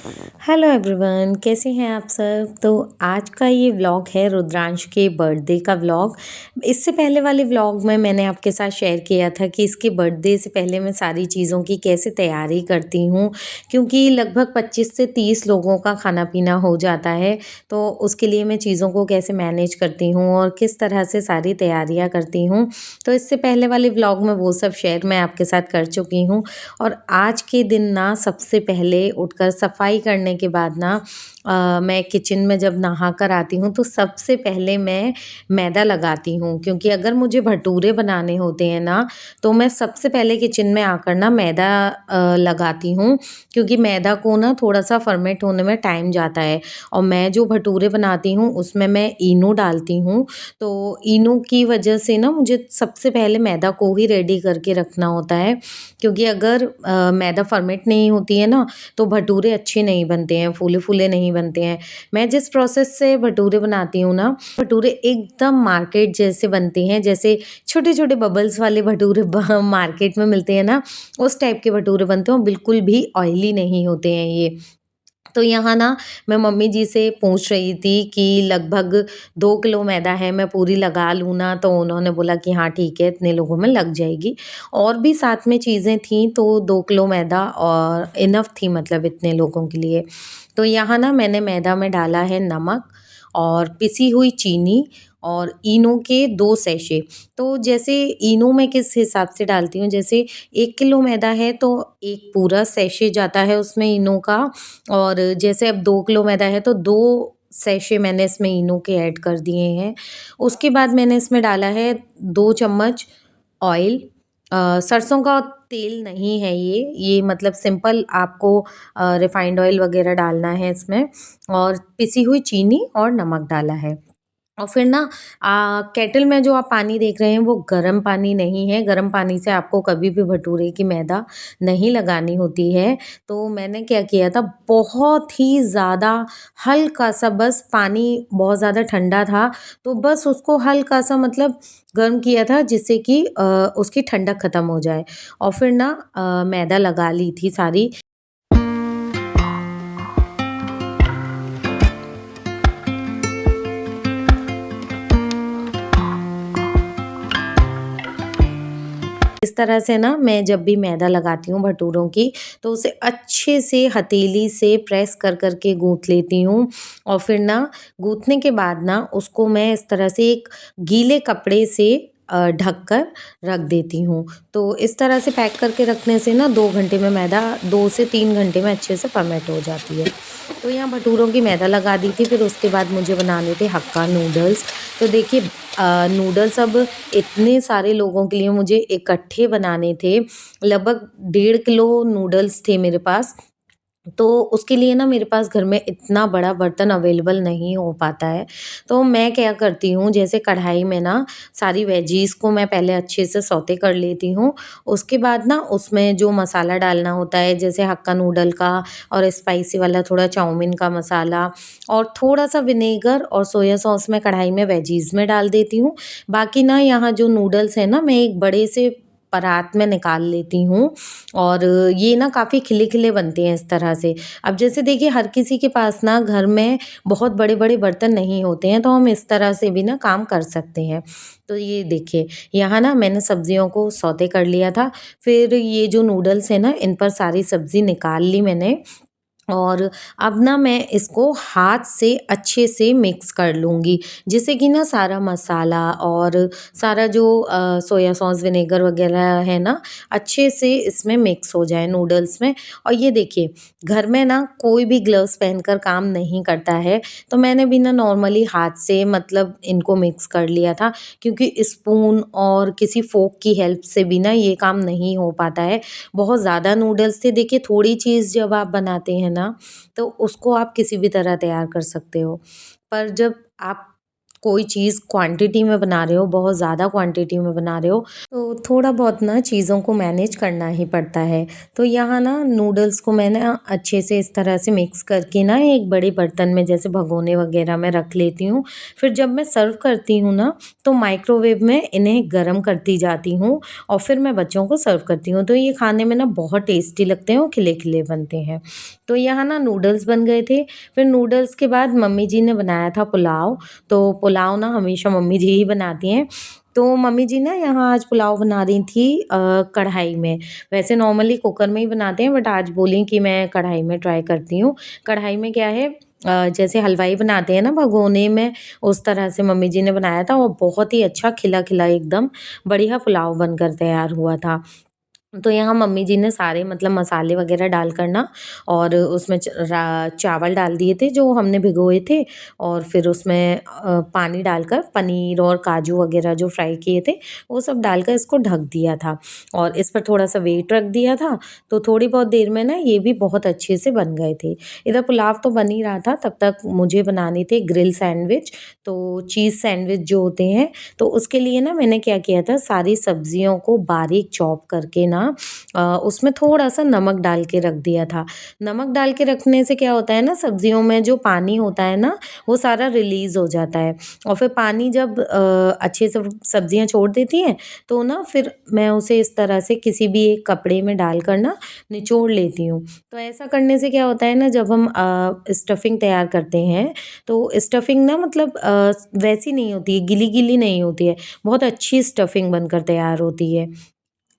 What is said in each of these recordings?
Hello everyone, कैसे हैं आप सब। तो आज का ये व्लॉग है रुद्रांश के बर्थडे का व्लॉग। इससे पहले वाले व्लॉग में मैंने आपके साथ शेयर किया था कि इसके बर्थडे से पहले मैं सारी चीज़ों की कैसे तैयारी करती हूँ, क्योंकि लगभग 25 से 30 लोगों का खाना पीना हो जाता है। तो उसके लिए मैं चीज़ों को कैसे मैनेज करती हूँ और किस तरह से सारी तैयारियाँ करती हूँ। तो इससे पहले वाले व्लॉग में वो सब शेयर मैं आपके साथ कर चुकी हूँ। और आज के दिन ना सबसे पहले उठकर सफाई करने के बाद ना मैं किचन में जब नहा कर आती हूँ तो सबसे पहले मैं मैदा लगाती हूँ, क्योंकि अगर मुझे भटूरे बनाने होते हैं ना तो मैं सबसे पहले किचन में आकर ना मैदा लगाती हूँ, क्योंकि मैदा को ना थोड़ा सा फर्मेंट होने में टाइम जाता है। और मैं जो भटूरे बनाती हूँ उसमें मैं इनो डालती हूँ, तो इनो की वजह से ना मुझे सबसे पहले मैदा को ही रेडी करके रखना होता है, क्योंकि अगर मैदा फर्मेंट नहीं होती है ना तो भटूरे अच्छे नहीं बनते हैं, फूले-फूले नहीं बनते हैं। मैं जिस प्रोसेस से भटूरे बनाती हूँ ना, भटूरे एकदम मार्केट जैसे बनते हैं, जैसे छोटे-छोटे बबल्स वाले भटूरे ब मार्केट में मिलते हैं ना, उस टाइप के भटूरे बनते हैं और बिल्कुल भी ऑयली नहीं होते हैं ये। तो यहाँ ना मैं मम्मी जी से पूछ रही थी कि लगभग 2 किलो मैदा है, मैं पूरी लगा लूँ ना? तो उन्होंने बोला कि हाँ ठीक है, इतने लोगों में लग जाएगी। और भी साथ में चीज़ें थीं तो 2 किलो मैदा और इनफ़ थी, मतलब इतने लोगों के लिए। तो यहाँ ना मैंने मैदा में डाला है नमक और पिसी हुई चीनी और इनो के 2 सैशे। तो जैसे इनो मैं किस हिसाब से डालती हूँ, जैसे 1 किलो मैदा है तो 1 पूरा सैशे जाता है उसमें इनो का। और जैसे अब 2 किलो मैदा है तो 2 सैशे मैंने इसमें इनो के ऐड कर दिए हैं। उसके बाद मैंने इसमें डाला है 2 चम्मच ऑयल। सरसों का तेल नहीं है ये मतलब सिंपल आपको रिफाइंड ऑयल वगैरह डालना है इसमें। और पिसी हुई चीनी और नमक डाला है। और फिर ना केटल में जो आप पानी देख रहे हैं वो गर्म पानी नहीं है, गर्म पानी से आपको कभी भी भटूरे की मैदा नहीं लगानी होती है। तो मैंने क्या किया था, बहुत ही ज़्यादा हल्का-सा बस पानी, बहुत ज़्यादा ठंडा था, तो बस उसको हल्का-सा मतलब गर्म किया था जिससे कि उसकी ठंडक ख़त्म हो जाए। और फिर ना मैदा लगा ली थी सारी। इस तरह से ना मैं जब भी मैदा लगाती हूँ भटूरों की, तो उसे अच्छे से हथेली से प्रेस कर कर के गूँथ लेती हूँ। और फिर ना गूँथने के बाद ना उसको मैं इस तरह से एक गीले कपड़े से ढक कर रख देती हूँ। तो इस तरह से पैक करके रखने से ना 2 घंटे में मैदा, 2 से 3 घंटे में अच्छे से फर्मेंट हो जाती है। तो यहाँ भटूरों की मैदा लगा दी थी, फिर उसके बाद मुझे बनाने थे हक्का नूडल्स। तो देखिए नूडल्स अब इतने सारे लोगों के लिए मुझे इकट्ठे बनाने थे, लगभग 1.5 किलो नूडल्स थे मेरे पास। तो उसके लिए ना मेरे पास घर में इतना बड़ा बर्तन अवेलेबल नहीं हो पाता है। तो मैं क्या करती हूँ, जैसे कढ़ाई में ना सारी वेजीज़ को मैं पहले अच्छे से सौते कर लेती हूँ। उसके बाद ना उसमें जो मसाला डालना होता है, जैसे हक्का नूडल का और स्पाइसी वाला थोड़ा चाउमीन का मसाला और थोड़ा-सा विनेगर और सोया सॉस मैं कढ़ाई में वेजीज़ में डाल देती हूँ। बाकी ना यहाँ जो नूडल्स हैं ना मैं एक बड़े से परात में निकाल लेती हूँ। और ये ना काफ़ी खिले-खिले बनते हैं इस तरह से। अब जैसे देखिए हर किसी के पास ना घर में बहुत बड़े-बड़े बर्तन नहीं होते हैं, तो हम इस तरह से भी ना काम कर सकते हैं। तो ये देखिए, यहाँ ना मैंने सब्जियों को सौते कर लिया था, फिर ये जो नूडल्स हैं ना इन पर सारी सब्ज़ी निकाल ली मैंने। और अब ना मैं इसको हाथ से अच्छे से मिक्स कर लूँगी, जिससे कि ना सारा मसाला और सारा जो सोया सॉस, विनेगर वग़ैरह है ना, अच्छे से इसमें मिक्स हो जाए नूडल्स में। और ये देखिए, घर में ना कोई भी ग्लव्स पहनकर काम नहीं करता है, तो मैंने भी ना नॉर्मली हाथ से मतलब इनको मिक्स कर लिया था, क्योंकि स्पून और किसी फ़ोर्क की हेल्प से भी ना ये काम नहीं हो पाता है। बहुत ज़्यादा नूडल्स थे, देखिए थोड़ी चीज़ जब आप बनाते हैं ना, तो उसको आप किसी भी तरह तैयार कर सकते हो। पर जब आप कोई चीज़ क्वांटिटी में बना रहे हो, बहुत ज़्यादा क्वांटिटी में बना रहे हो, तो थोड़ा बहुत ना चीज़ों को मैनेज करना ही पड़ता है। तो यहाँ ना नूडल्स को मैं ना अच्छे से इस तरह से मिक्स करके ना एक बड़े बर्तन में जैसे भगोने वगैरह में रख लेती हूँ। फिर जब मैं सर्व करती हूँ ना, तो माइक्रोवेव में इन्हें गरम करती जाती हूँ और फिर मैं बच्चों को सर्व करती हूँ। तो ये खाने में ना बहुत टेस्टी लगते हैं और खिले-खिले बनते हैं। तो यहाँ ना नूडल्स बन गए थे, फिर नूडल्स के बाद मम्मी जी ने बनाया था पुलाव। तो पुलाव ना हमेशा मम्मी जी ही बनाती हैं। तो मम्मी जी ना यहाँ आज पुलाव बना रही थी कढ़ाई में। वैसे नॉर्मली कुकर में ही बनाते हैं, बट आज बोली कि मैं कढ़ाई में ट्राई करती हूँ। कढ़ाई में क्या है, जैसे हलवाई बनाते हैं ना भगोने में, उस तरह से मम्मी जी ने बनाया था और बहुत ही अच्छा खिला-खिला एकदम बढ़िया पुलाव बनकर तैयार हुआ था। तो यहाँ मम्मी जी ने सारे मतलब मसाले वग़ैरह डालकर ना और उसमें चावल डाल दिए थे जो हमने भिगोए थे, और फिर उसमें पानी डालकर पनीर और काजू वग़ैरह जो फ्राई किए थे, वो सब डालकर इसको ढक दिया था और इस पर थोड़ा-सा वेट रख दिया था। तो थोड़ी बहुत देर में ना ये भी बहुत अच्छे से बन गए थे। इधर पुलाव तो बन ही रहा था, तब तक मुझे बनाने थे ग्रिल सैंडविच। तो चीज़ सैंडविच जो होते हैं, तो उसके लिए ना मैंने क्या किया था, सारी सब्जियों को बारीक चॉप करके ना उसमें थोड़ा-सा नमक डाल के रख दिया था। नमक डाल के रखने से क्या होता है ना, सब्जियों में जो पानी होता है ना, वो सारा रिलीज़ हो जाता है और फिर पानी जब अच्छे से सब्जियाँ छोड़ देती हैं, तो ना फिर मैं उसे इस तरह से किसी भी एक कपड़े में डालकर ना निचोड़ लेती हूँ। तो ऐसा करने से क्या होता है ना, जब हम स्टफिंग तैयार करते हैं, तो स्टफिंग ना मतलब वैसी नहीं होती है, गीली-गीली नहीं होती है, बहुत अच्छी स्टफिंग बनकर तैयार होती है।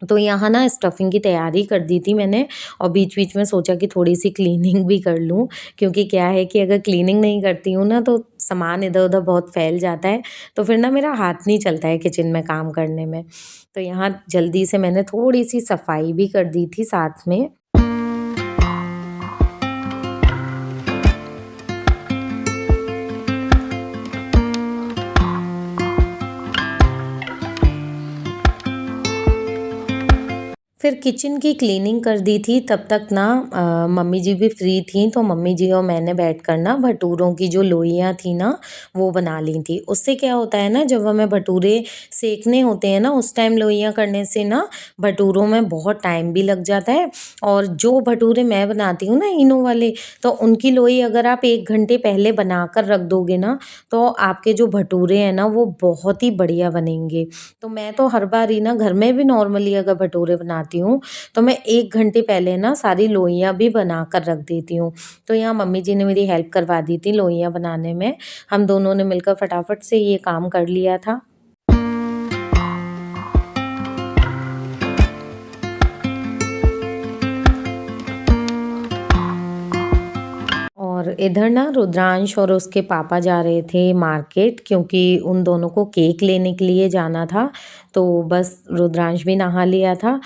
तो यहाँ ना स्टफिंग की तैयारी कर दी थी मैंने और बीच-बीच में सोचा कि थोड़ी-सी क्लीनिंग भी कर लूँ, क्योंकि क्या है कि अगर क्लीनिंग नहीं करती हूँ ना, तो सामान इधर-उधर बहुत फैल जाता है, तो फिर ना मेरा हाथ नहीं चलता है किचन में काम करने में। तो यहाँ जल्दी से मैंने थोड़ी-सी सफाई भी कर दी थी साथ में। फिर किचन की क्लीनिंग कर दी थी, तब तक ना मम्मी जी भी फ्री थीं, तो मम्मी जी और मैंने बैठकर ना भटूरों की जो लोइयाँ थी ना, वो बना ली थी। उससे क्या होता है ना, जब हमें भटूरे सेकने होते हैं ना, उस टाइम लोइयाँ करने से ना भटूरों में बहुत टाइम भी लग जाता है, और जो भटूरे मैं बनाती हूँ ना इनो वाले, तो उनकी लोई अगर आप 1 घंटे पहले बनाकर रख दोगे ना, तो आपके जो भटूरे हैं ना, वो बहुत ही बढ़िया बनेंगे। तो मैं तो हर बार ही ना घर में भी नॉर्मली अगर भटूरे बनाती हूँ, तो मैं 1 घंटे पहले ना सारी लोइयाँ भी बनाकर रख देती हूँ। तो यहाँ मम्मी जी ने मेरी हेल्प करवा दी थी लोइयाँ बनाने में। हम दोनों ने मिलकर फटाफट से ये काम कर लिया था। और इधर ना रुद्रांश और उसके पापा जा रहे थे मार्केट, क्योंकि उन दोनों को केक लेने के लिए जाना था। तो बस रुद्रांश भी नहा लिया था।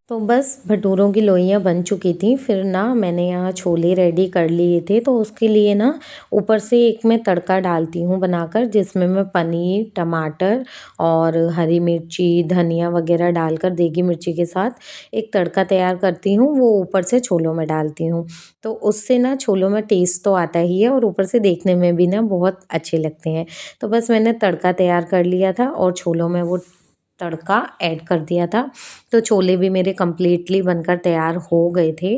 तो बस भटूरों की लोइयाँ बन चुकी थी। फिर ना मैंने यहाँ छोले रेडी कर लिए थे, तो उसके लिए ना ऊपर से एक मैं तड़का डालती हूँ बनाकर, जिसमें मैं पनीर, टमाटर और हरी मिर्ची, धनिया वगैरह डालकर देगी मिर्ची के साथ एक तड़का तैयार करती हूँ, वो ऊपर से छोलों में डालती हूँ। तो उससे ना छोलों में टेस्ट तो आता ही है और ऊपर से देखने में भी ना बहुत अच्छे लगते हैं। तो बस मैंने तड़का तैयार कर लिया था और छोलों में वो तड़का ऐड कर दिया था। तो छोले भी मेरे कंप्लीटली बनकर तैयार हो गए थे।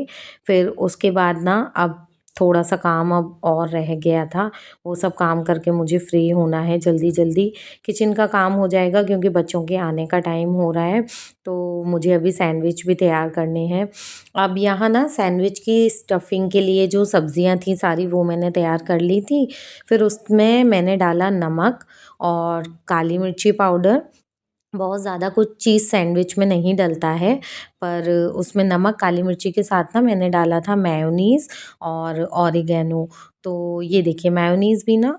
फिर उसके बाद ना अब थोड़ा-सा काम अब और रह गया था। वो सब काम करके मुझे फ्री होना है जल्दी-जल्दी। किचन का काम हो जाएगा क्योंकि बच्चों के आने का टाइम हो रहा है, तो मुझे अभी सैंडविच भी तैयार करने हैं। अब यहाँ ना सैंडविच की स्टफिंग के लिए जो सब्जियाँ थी सारी, वो मैंने तैयार कर ली थी। फिर उसमें मैंने डाला नमक और काली मिर्ची पाउडर। बहुत ज़्यादा कुछ चीज़ सैंडविच में नहीं डलता है, पर उसमें नमक, काली मिर्ची के साथ ना मैंने डाला था मेयोनीज़ और ऑरिगैनो। तो ये देखिए मेयोनीज़ भी ना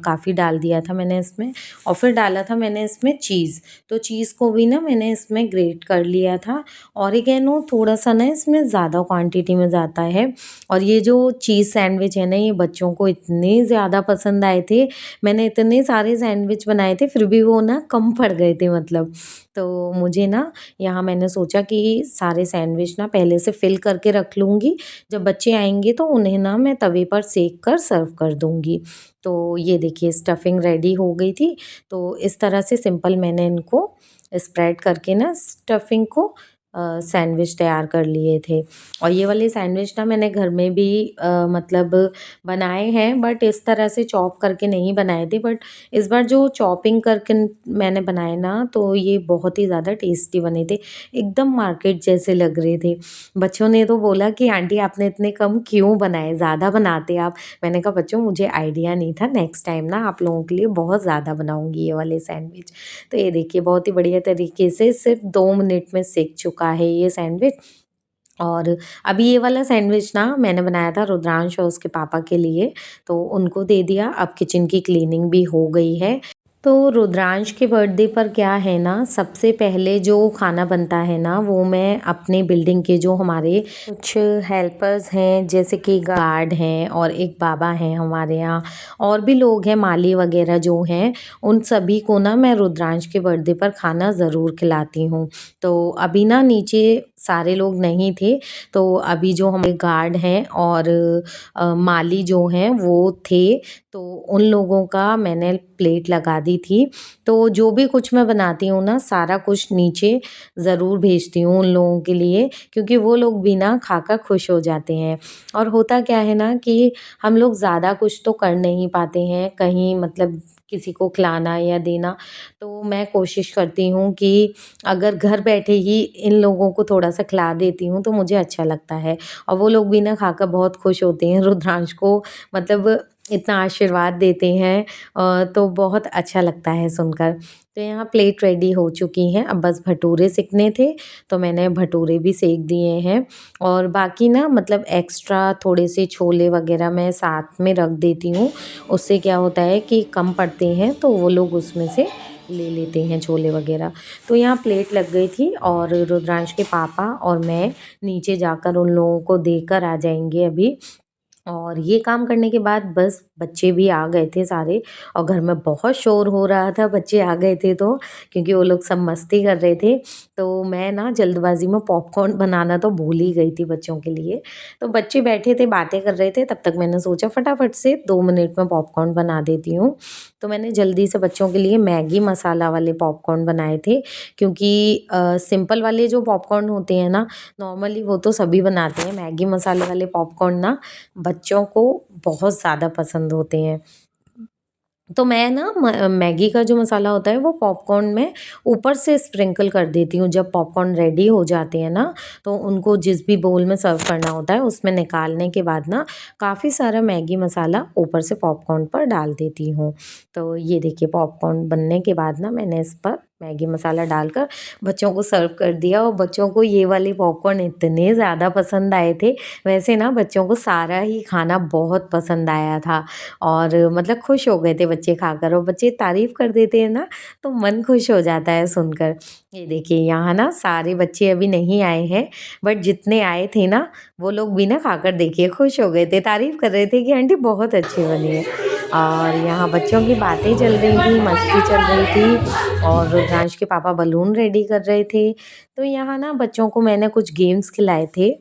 काफ़ी डाल दिया था मैंने इसमें, और फिर डाला था मैंने इसमें चीज़। तो चीज़ को भी ना मैंने इसमें ग्रेट कर लिया था। ऑरिगेनो थोड़ा-सा ना इसमें ज़्यादा क्वांटिटी में जाता है, और ये जो चीज़ सैंडविच है ना, ये बच्चों को इतने ज़्यादा पसंद आए थे। मैंने इतने सारे सैंडविच बनाए थे, फिर भी वो ना कम पड़ गए थे मतलब। तो मुझे ना यहाँ मैंने सोचा कि सारे सैंडविच ना पहले से फ़िल करके रख लूँगी, जब बच्चे आएँगे तो उन्हें ना मैं तवे पर सेक कर सर्व कर दूँगी। तो ये देखिए स्टफिंग रेडी हो गई थी, तो इस तरह से सिंपल मैंने इनको स्प्रेड करके ना स्टफिंग को सैंडविच तैयार कर लिए थे। और ये वाले सैंडविच ना मैंने घर में भी मतलब बनाए हैं, बट इस तरह से चॉप करके नहीं बनाए थे। बट इस बार जो चॉपिंग करके मैंने बनाए ना, तो ये बहुत ही ज़्यादा टेस्टी बने थे, एकदम मार्केट जैसे लग रहे थे। बच्चों ने तो बोला कि आंटी आपने इतने कम क्यों बनाए, ज़्यादा बनाते आप। मैंने कहा बच्चों मुझे आइडिया नहीं था, नेक्स्ट टाइम ना आप लोगों के लिए बहुत ज़्यादा बनाऊँगी ये वाले सैंडविच। तो ये देखिए बहुत ही बढ़िया तरीके से सिर्फ 2 मिनट में सिक चुका है ये सैंडविच। और अभी ये वाला सैंडविच ना मैंने बनाया था रुद्रांश और उसके पापा के लिए, तो उनको दे दिया। अब किचन की क्लीनिंग भी हो गई है। तो रुद्रांश के बर्थडे पर क्या है ना, सबसे पहले जो खाना बनता है ना, वो मैं अपने बिल्डिंग के जो हमारे कुछ हेल्पर्स हैं, जैसे कि गार्ड हैं और एक बाबा हैं हमारे यहाँ, और भी लोग हैं माली वगैरह जो हैं, उन सभी को ना मैं रुद्रांश के बर्थडे पर खाना ज़रूर खिलाती हूँ। तो अभी ना नीचे सारे लोग नहीं थे, तो अभी जो हमारे गार्ड हैं और माली जो हैं वो थे, तो उन लोगों का मैंने प्लेट लगा दी थी। तो जो भी कुछ मैं बनाती हूँ ना, सारा कुछ नीचे ज़रूर भेजती हूँ उन लोगों के लिए, क्योंकि वो लोग भी ना खाकर खुश हो जाते हैं। और होता क्या है ना कि हम लोग ज़्यादा कुछ तो कर नहीं पाते हैं, कहीं मतलब किसी को खिलाना या देना, तो मैं कोशिश करती हूँ कि अगर घर बैठे ही इन लोगों को थोड़ा-सा खिला देती हूँ, तो मुझे अच्छा लगता है। और वो लोग भी ना खाकर बहुत खुश होते हैं, रुद्रांश को मतलब इतना आशीर्वाद देते हैं, तो बहुत अच्छा लगता है सुनकर। तो यहाँ प्लेट रेडी हो चुकी हैं, अब बस भटूरे सेकने थे, तो मैंने भटूरे भी सेक दिए हैं। और बाकी ना मतलब एक्स्ट्रा थोड़े से छोले वगैरह मैं साथ में रख देती हूँ, उससे क्या होता है कि कम पड़ते हैं, तो वो लोग उसमें से ले लेते हैं छोले वगैरह। तो यहाँ प्लेट लग गई थी, और रुद्रांश के पापा और मैं नीचे जाकर उन लोगों को देकर आ जाएंगे अभी। और ये काम करने के बाद बस बच्चे भी आ गए थे सारे, और घर में बहुत शोर हो रहा था बच्चे आ गए थे तो, क्योंकि वो लोग सब मस्ती कर रहे थे। तो मैं ना जल्दबाजी में पॉपकॉर्न बनाना तो भूल ही गई थी बच्चों के लिए। तो बच्चे बैठे थे बातें कर रहे थे, तब तक मैंने सोचा फटाफट से 2 मिनट में पॉपकॉर्न बना देती हूँ। तो मैंने जल्दी से बच्चों के लिए मैगी मसाला वाले पॉपकॉर्न बनाए थे, क्योंकि सिंपल वाले जो पॉपकॉर्न होते हैं ना, नॉर्मली वो तो सभी बनाते हैं, मैगी मसाले वाले पॉपकॉर्न ना बच्चों को बहुत ज़्यादा पसंद होते हैं। तो मैं ना मैगी का जो मसाला होता है वो पॉपकॉर्न में ऊपर से स्प्रिंकल कर देती हूँ। जब पॉपकॉर्न रेडी हो जाते हैं ना, तो उनको जिस भी बोल में सर्व करना होता है उसमें निकालने के बाद ना काफ़ी सारा मैगी मसाला ऊपर से पॉपकॉर्न पर डाल देती हूँ। तो ये देखिए पॉपकॉर्न बनने के बाद ना मैंने इस पर मैगी मसाला डालकर बच्चों को सर्व कर दिया, और बच्चों को ये वाले पॉपकॉर्न इतने ज़्यादा पसंद आए थे। वैसे ना बच्चों को सारा ही खाना बहुत पसंद आया था, और मतलब खुश हो गए थे बच्चे खाकर, और बच्चे तारीफ़ कर देते हैं ना, तो मन खुश हो जाता है सुनकर। ये देखिए यहाँ ना सारे बच्चे अभी नहीं आए हैं, बट जितने आए थे ना वो लोग भी ना खाकर देखिए खुश हो गए थे, तारीफ़ कर रहे थे कि आंटी बहुत अच्छे बने हैं। और यहाँ बच्चों की बातें चल रही थी, मस्ती चल रही थी, और रुद्रांश के पापा बलून रेडी कर रहे थे। तो यहाँ ना बच्चों को मैंने कुछ गेम्स खिलाए थे।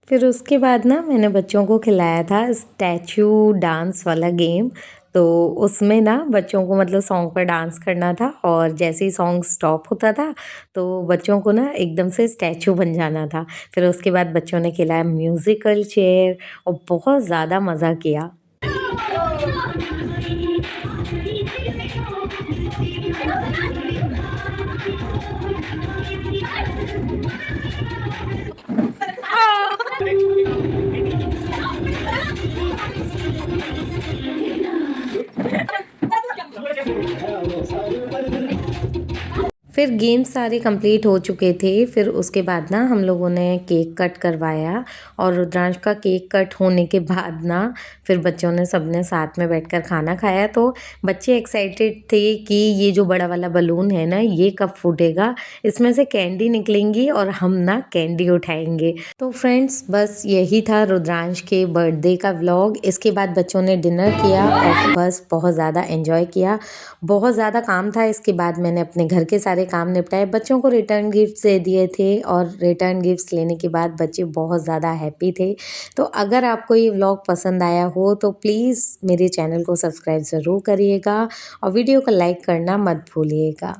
फिर उसके बाद ना मैंने बच्चों को खिलाया था स्टैचू डांस वाला गेम। तो उसमें ना बच्चों को मतलब सॉन्ग पर डांस करना था और जैसे ही सॉन्ग स्टॉप होता था तो बच्चों को ना एकदम से स्टैचू बन जाना था। फिर उसके बाद बच्चों ने खिलाया म्यूज़िकल चेयर और बहुत ज़्यादा मज़ा किया। फिर गेम्स सारे कंप्लीट हो चुके थे। फिर उसके बाद ना हम लोगों ने केक कट करवाया और रुद्रांश का केक कट होने के बाद ना फिर बच्चों ने सबने साथ में बैठकर खाना खाया। तो बच्चे एक्साइटेड थे कि ये जो बड़ा वाला बलून है ना ये कब फूटेगा, इसमें से कैंडी निकलेंगी और हम ना कैंडी उठाएंगे। तो फ्रेंड्स बस यही था रुद्रांश के बर्थडे का व्लॉग। इसके बाद बच्चों ने डिनर किया और बस बहुत ज़्यादा एंजॉय किया। बहुत ज़्यादा काम था, इसके बाद मैंने अपने घर के सारे काम निपटाए, बच्चों को रिटर्न गिफ्ट्स दे दिए थे और रिटर्न गिफ्ट्स लेने के बाद बच्चे बहुत ज़्यादा हैप्पी थे। तो अगर आपको ये व्लॉग पसंद आया हो तो प्लीज़ मेरे चैनल को सब्सक्राइब ज़रूर करिएगा और वीडियो को लाइक करना मत भूलिएगा।